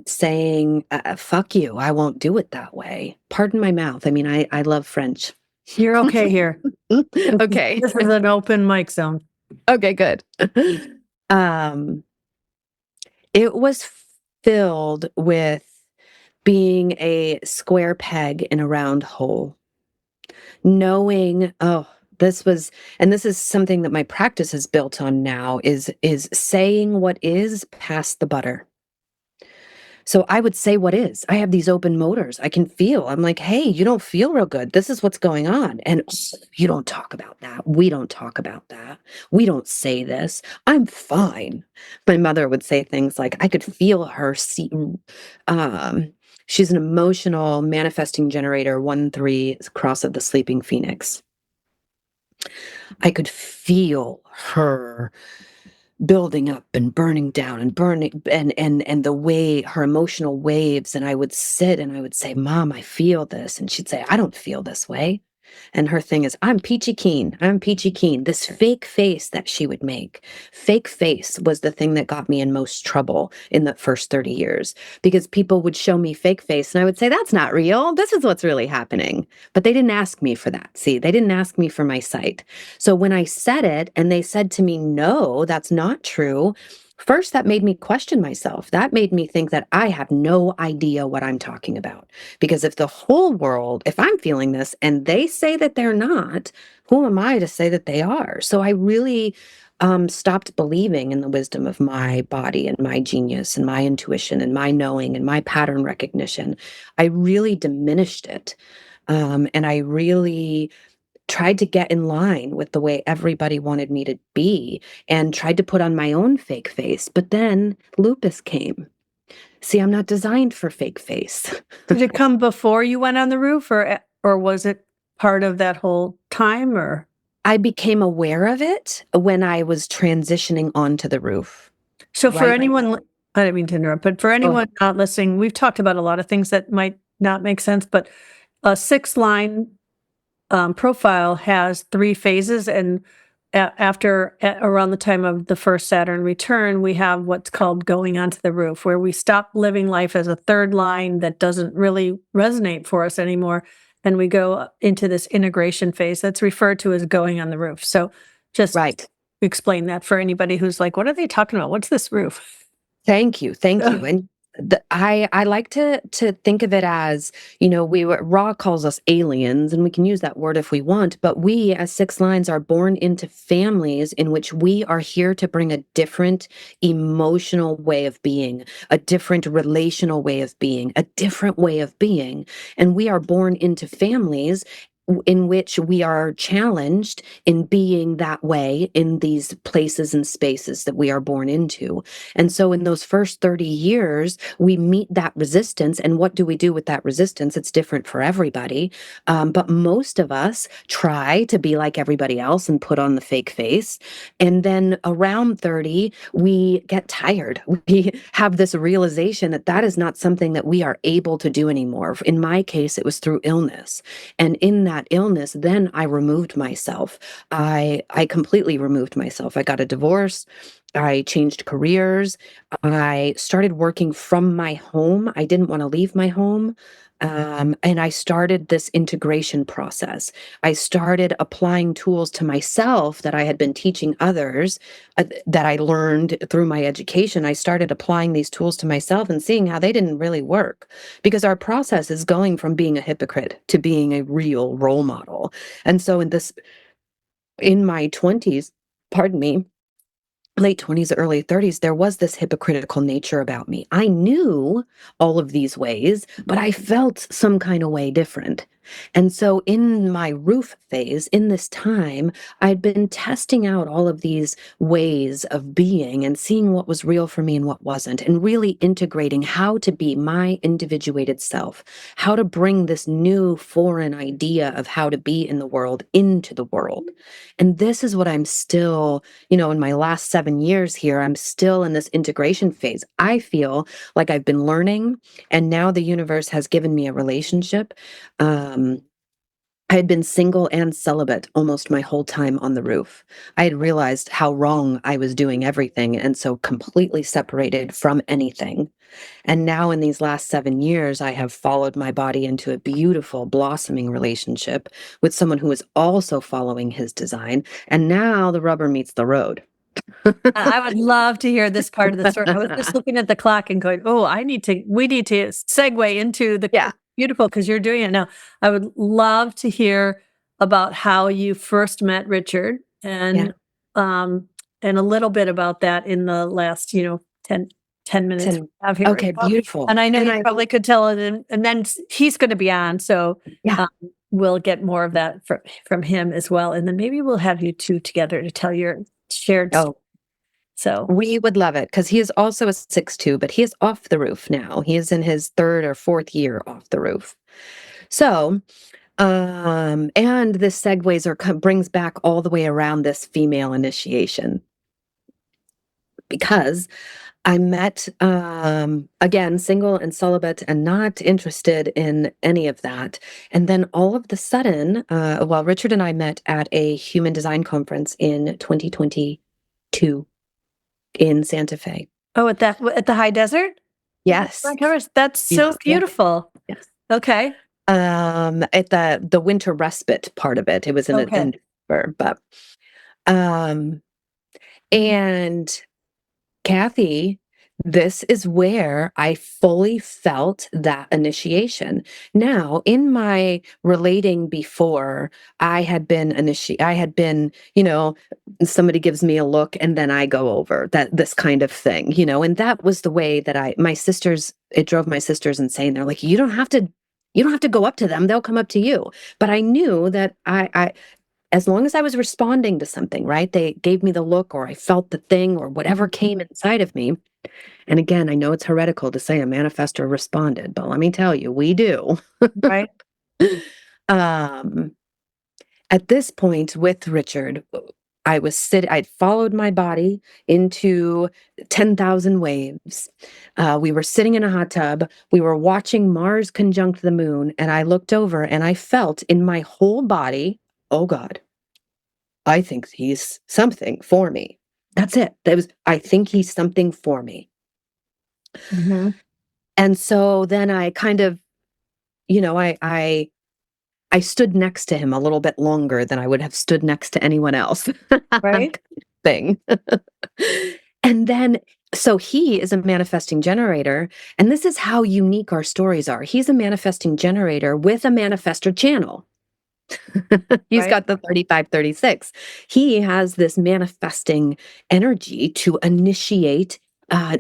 saying, fuck you, I won't do it that way. Pardon my mouth. I mean, I love French. You're okay here. Okay. This is an open mic zone. Okay, good. Um, it was filled with being a square peg in a round hole, knowing, oh, this is something that my practice is built on now, is saying what is past the butter. So I would say what is. I have these open motors. I can feel. I'm like, hey, you don't feel real good. This is what's going on. And you don't talk about that. We don't talk about that. We don't say this. I'm fine. My mother would say things like, I could feel her see. She's an emotional manifesting generator, 1-3, cross of the sleeping phoenix. I could feel her building up and burning down and burning and the way her emotional waves. And I would sit and I would say, Mom, I feel this. And she'd say, I don't feel this way. And her thing is, I'm peachy keen. I'm peachy keen. This fake face that she would make. Fake face was the thing that got me in most trouble in the first 30 years, because people would show me fake face and I would say, that's not real. This is what's really happening. But they didn't ask me for that. See, they didn't ask me for my sight. So when I said it and they said to me, no, that's not true. First, that made me question myself. That made me think that I have no idea what I'm talking about. Because if the whole world, if I'm feeling this and they say that they're not, who am I to say that they are? So I really stopped believing in the wisdom of my body and my genius and my intuition and my knowing and my pattern recognition. I really diminished it. And I really tried to get in line with the way everybody wanted me to be and tried to put on my own fake face. But then lupus came. See, I'm not designed for fake face. Did it come before you went on the roof, or was it part of that whole time? Or I became aware of it when I was transitioning onto the roof. so for anyone, I didn't mean to interrupt, but for anyone not listening, we've talked about a lot of things that might not make sense, but a 6-line profile has 3 phases, and around the time of the first Saturn return, we have what's called going onto the roof, where we stop living life as a 3rd line that doesn't really resonate for us anymore, and we go into this integration phase that's referred to as going on the roof. So just explain that for anybody who's like, what are they talking about? What's this roof? Thank you. And I like to think of it as, Ra calls us aliens, and we can use that word if we want, but we as 6 lines are born into families in which we are here to bring a different emotional way of being, a different relational way of being, a different way of being. And we are born into families in which we are challenged in being that way in these places and spaces that we are born into. And so in those first 30 years, we meet that resistance. And what do we do with that resistance? It's different for everybody. But most of us try to be like everybody else and put on the fake face. And then around 30, we get tired. We have this realization that that is not something that we are able to do anymore. In my case, it was through illness. And in that illness, then I removed myself. I completely removed myself. I got a divorce. I changed careers. I started working from my home. I didn't want to leave my home. And I started this integration process. I started applying tools to myself that I had been teaching others, that I learned through my education. I started applying these tools to myself and seeing how they didn't really work, because our process is going from being a hypocrite to being a real role model. And so in my 20s, pardon me, late 20s, early 30s, there was this hypocritical nature about me. I knew all of these ways, but I felt some kind of way different. And so in my roof phase, in this time, I'd been testing out all of these ways of being and seeing what was real for me and what wasn't, and really integrating how to be my individuated self, how to bring this new foreign idea of how to be in the world into the world. And this is what I'm still, in my last 7 years here, I'm still in this integration phase. I feel like I've been learning, and now the universe has given me a relationship. I had been single and celibate almost my whole time on the roof. I had realized how wrong I was doing everything, and so completely separated from anything. And now in these last 7 years, I have followed my body into a beautiful, blossoming relationship with someone who is also following his design. And now the rubber meets the road. I would love to hear this part of the story. I was just looking at the clock and going, "Oh, we need to segue into the Yeah. beautiful because you're doing it now." I would love to hear about how you first met Richard Yeah. and a little bit about that in the last, 10 minutes we have here. Okay, beautiful. And I know you probably could tell it, and then he's going to be on, so Yeah. we'll get more of that from him as well, and then maybe we'll have you two together to tell your shared story. So We would love it because he is also a 6'2", but he is off the roof now. He is in his 3rd or 4th year off the roof. So, and this segues brings back all the way around this female initiation, because I met, again, single and celibate and not interested in any of that. And then all of the sudden, Richard and I met at a human design conference in 2022 in Santa Fe. oh, at the high desert? Yes. That's so beautiful. Yes. Okay. At the winter respite part of it. It was in Denver, but and Kathy, this is where I fully felt that initiation. Now, in my relating before, I had been, somebody gives me a look and then I go over this kind of thing, and that was the way that it drove my sisters insane. They're like, you don't have to go up to them. They'll come up to you. But I knew that I as long as I was responding to something, right? They gave me the look, or I felt the thing, or whatever came inside of me. And again, I know it's heretical to say a manifestor responded, but let me tell you, we do. Right. At this point with Richard, I'd followed my body into 10,000 waves. We were sitting in a hot tub. We were watching Mars conjunct the moon. And I looked over and I felt in my whole body, oh God, I think he's something for me. That's it. I think he's something for me. Mm-hmm. And so then I kind of, I stood next to him a little bit longer than I would have stood next to anyone else. Right. Thing. And then, so he is a manifesting generator, and this is how unique our stories are. He's a manifesting generator with a manifestor channel. He's got the 3536. He has this manifesting energy to initiate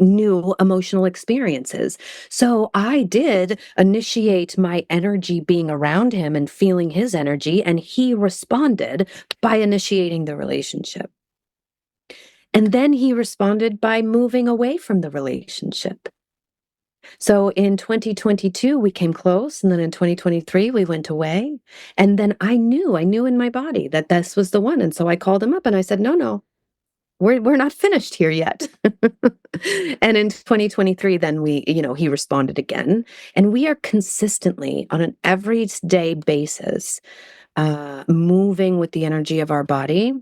new emotional experiences. So I did initiate my energy being around him and feeling his energy, and he responded by initiating the relationship. And then he responded by moving away from the relationship. So in 2022, we came close. And then in 2023, we went away. And then I knew in my body that this was the one. And so I called him up and I said, no, we're not finished here yet. And in 2023, then he responded again. And we are consistently on an everyday basis, moving with the energy of our body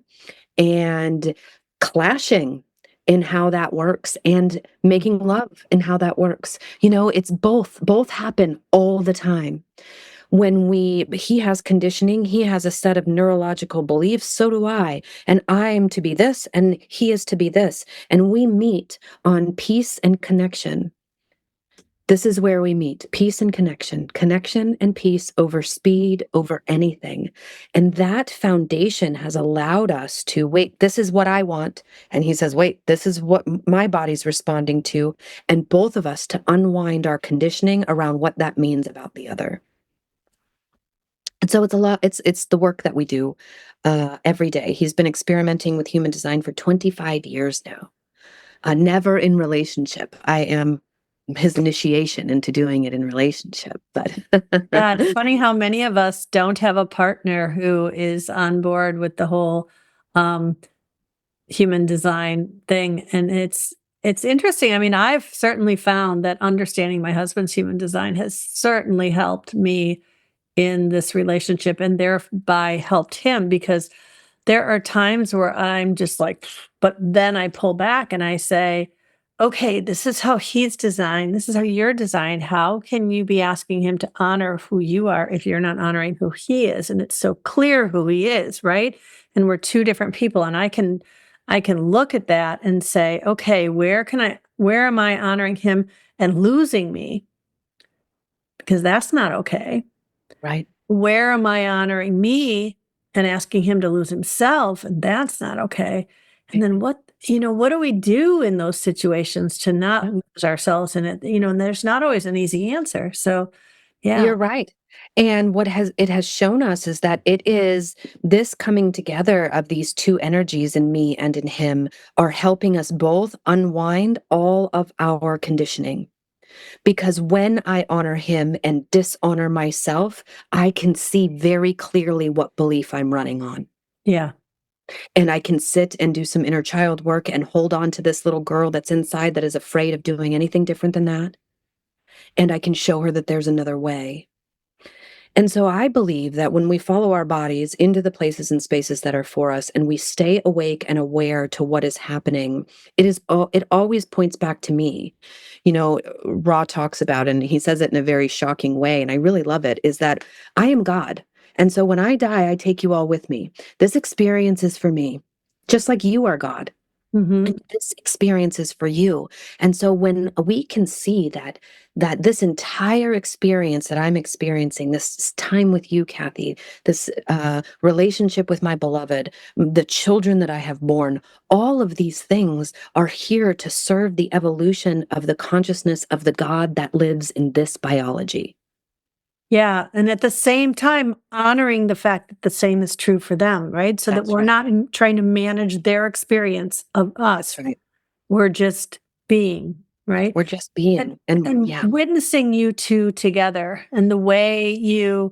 and clashing in how that works and making love in how that works. It's both happen all the time. When he has conditioning, he has a set of neurological beliefs, so do I. And I am to be this, and he is to be this. And we meet on peace and connection. This is where we meet, peace and connection and peace over speed, over anything. And that foundation has allowed us to wait, this is what I want. And he says, wait, this is what my body's responding to. And both of us to unwind our conditioning around what that means about the other. And so it's a lot, it's the work that we do every day. He's been experimenting with human design for 25 years now. Never in relationship. I am his initiation into doing it in relationship. But Yeah, it's funny how many of us don't have a partner who is on board with the whole um, human design thing, and it's interesting. I mean, I've certainly found that understanding my husband's human design has certainly helped me in this relationship, and thereby helped him, because there are times where I'm just like, but then I pull back and I say, okay, this is how he's designed. This is how you're designed. How can you be asking him to honor who you are if you're not honoring who he is? And it's so clear who he is, right? And we're two different people. And I can look at that and say, okay, where am I honoring him and losing me? Because that's not okay. right. Where am I honoring me and asking him to lose himself? And that's not okay. And then what do we do in those situations to not lose ourselves in it? And there's not always an easy answer. So, yeah. You're right. And what it has shown us is that it is this coming together of these two energies in me and in him are helping us both unwind all of our conditioning. Because when I honor him and dishonor myself, I can see very clearly what belief I'm running on. Yeah. And I can sit and do some inner child work and hold on to this little girl that's inside that is afraid of doing anything different than that. And I can show her that there's another way. And so I believe that when we follow our bodies into the places and spaces that are for us, and we stay awake and aware to what is happening, it always points back to me. Ra talks about, and he says it in a very shocking way, and I really love it, is that I am God. And so when I die, I take you all with me. This experience is for me, just like you are God. Mm-hmm. And this experience is for you. And so when we can see that this entire experience that I'm experiencing, this time with you, Kathy, this relationship with my beloved, the children that I have born, all of these things are here to serve the evolution of the consciousness of the God that lives in this biology. Yeah. And at the same time, honoring the fact that the same is true for them, right? So that That's we're right. not trying to manage their experience of us. That's right. We're just being, right? We're just being. And Yeah. witnessing you two together, and the way the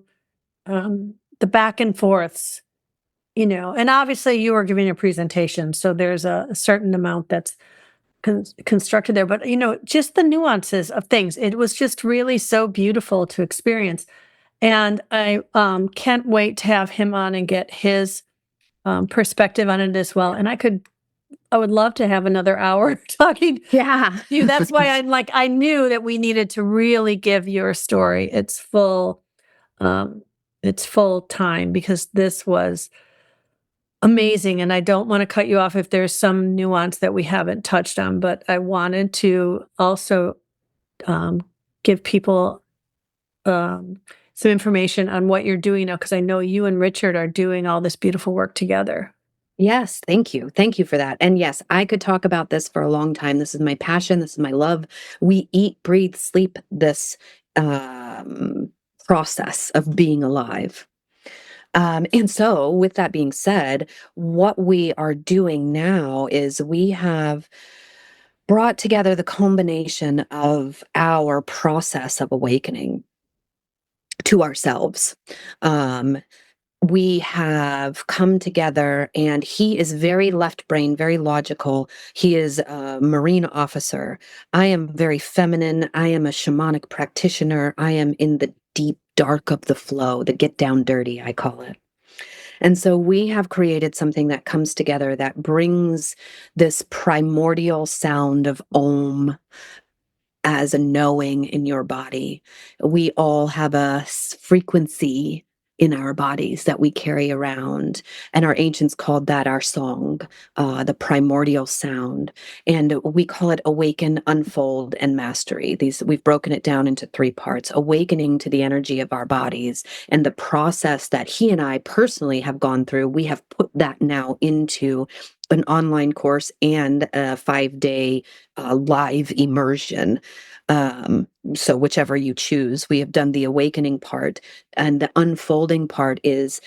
back and forths, and obviously you are giving a presentation, so there's a certain amount that's constructed there, but just the nuances of things. It was just really so beautiful to experience. And I can't wait to have him on and get his perspective on it as well. And I would love to have another hour talking Yeah. to you. That's why I knew that we needed to really give your story its full time, because this was amazing. And I don't want to cut you off if there's some nuance that we haven't touched on, but I wanted to also give people some information on what you're doing now, because I know you and Richard are doing all this beautiful work together. Yes, thank you. Thank you for that. And yes, I could talk about this for a long time. This is my passion. This is my love. We eat, breathe, sleep this process of being alive. And so, with that being said, what we are doing now is we have brought together the combination of our process of awakening to ourselves. We have come together, and he is very left brain, very logical. He is a Marine officer. I am very feminine. I am a shamanic practitioner. I am in the deep dark of the flow, the get down dirty, I call it. And so we have created something that comes together that brings this primordial sound of Om as a knowing in your body. We all have a frequency in our bodies that we carry around, and our ancients called that our song, the primordial sound. And we call it awaken, unfold, and mastery. We've broken it down into 3 parts: awakening to the energy of our bodies, and the process that he and I personally have gone through. We have put that now into an online course and a 5-day live immersion. So whichever you choose, we have done the awakening part, and the unfolding part is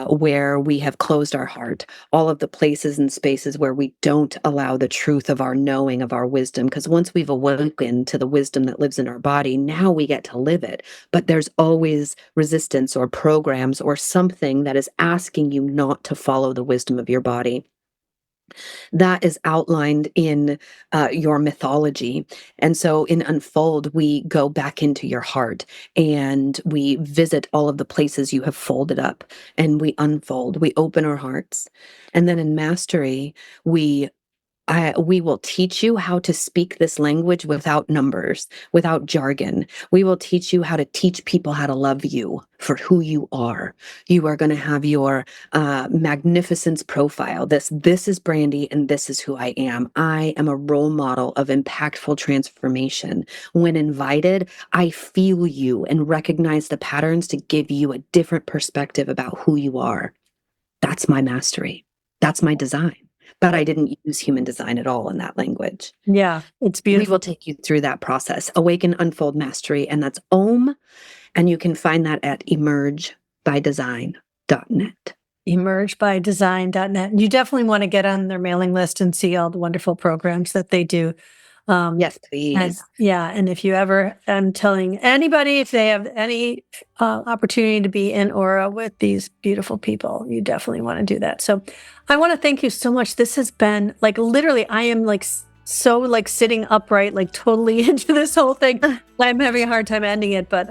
where we have closed our heart, all of the places and spaces where we don't allow the truth of our knowing, of our wisdom. Because once we've awakened to the wisdom that lives in our body, now we get to live it. But there's always resistance or programs or something that is asking you not to follow the wisdom of your body. That is outlined in your mythology. And so in Unfold, we go back into your heart and we visit all of the places you have folded up, and we unfold, we open our hearts. And then in Mastery, we will teach you how to speak this language without numbers, without jargon. We will teach you how to teach people how to love you for who you are. You are going to have your magnificence profile. This is Brandy, and this is who I am. I am a role model of impactful transformation. When invited, I feel you and recognize the patterns to give you a different perspective about who you are. That's my mastery. That's my design. But I didn't use human design at all in that language. Yeah, it's beautiful. We will take you through that process. Awaken, Unfold, Mastery, and that's OM. And you can find that at emergebydesign.net. Emergebydesign.net. You definitely want to get on their mailing list and see all the wonderful programs that they do. Yes, please. And if you ever, I'm telling anybody, if they have any opportunity to be in aura with these beautiful people, you definitely want to do that. So I want to thank you so much. This has been like, literally, I am like so like sitting upright, like totally into this whole thing. I'm having a hard time ending it, but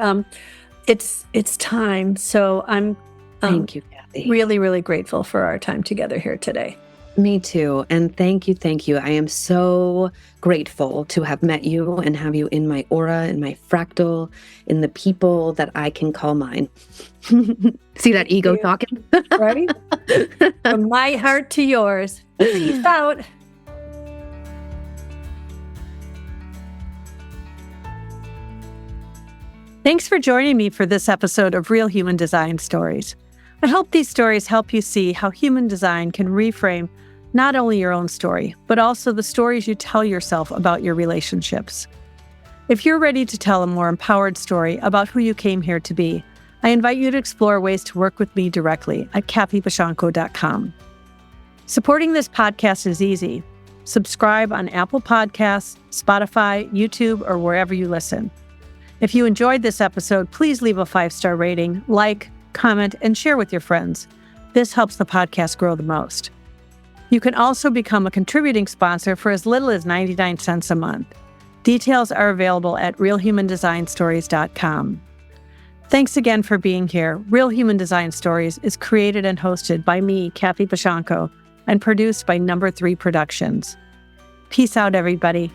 it's time. So I'm thank you, Kathy. Really, really grateful for our time together here today. Me too. And thank you. Thank you. I am so grateful to have met you and have you in my aura, in my fractal, in the people that I can call mine. See that ego talking? Right? From my heart to yours. Peace out. Thanks for joining me for this episode of Real Human Design Stories. I hope these stories help you see how human design can reframe not only your own story, but also the stories you tell yourself about your relationships. If you're ready to tell a more empowered story about who you came here to be, I invite you to explore ways to work with me directly at kathybashanko.com. Supporting this podcast is easy. Subscribe on Apple Podcasts, Spotify, YouTube, or wherever you listen. If you enjoyed this episode, please leave a 5-star rating, like, comment, and share with your friends. This helps the podcast grow the most. You can also become a contributing sponsor for as little as 99 cents a month. Details are available at realhumandesignstories.com. Thanks again for being here. Real Human Design Stories is created and hosted by me, Kathy Bashanko, and produced by Number 3 Productions. Peace out, everybody.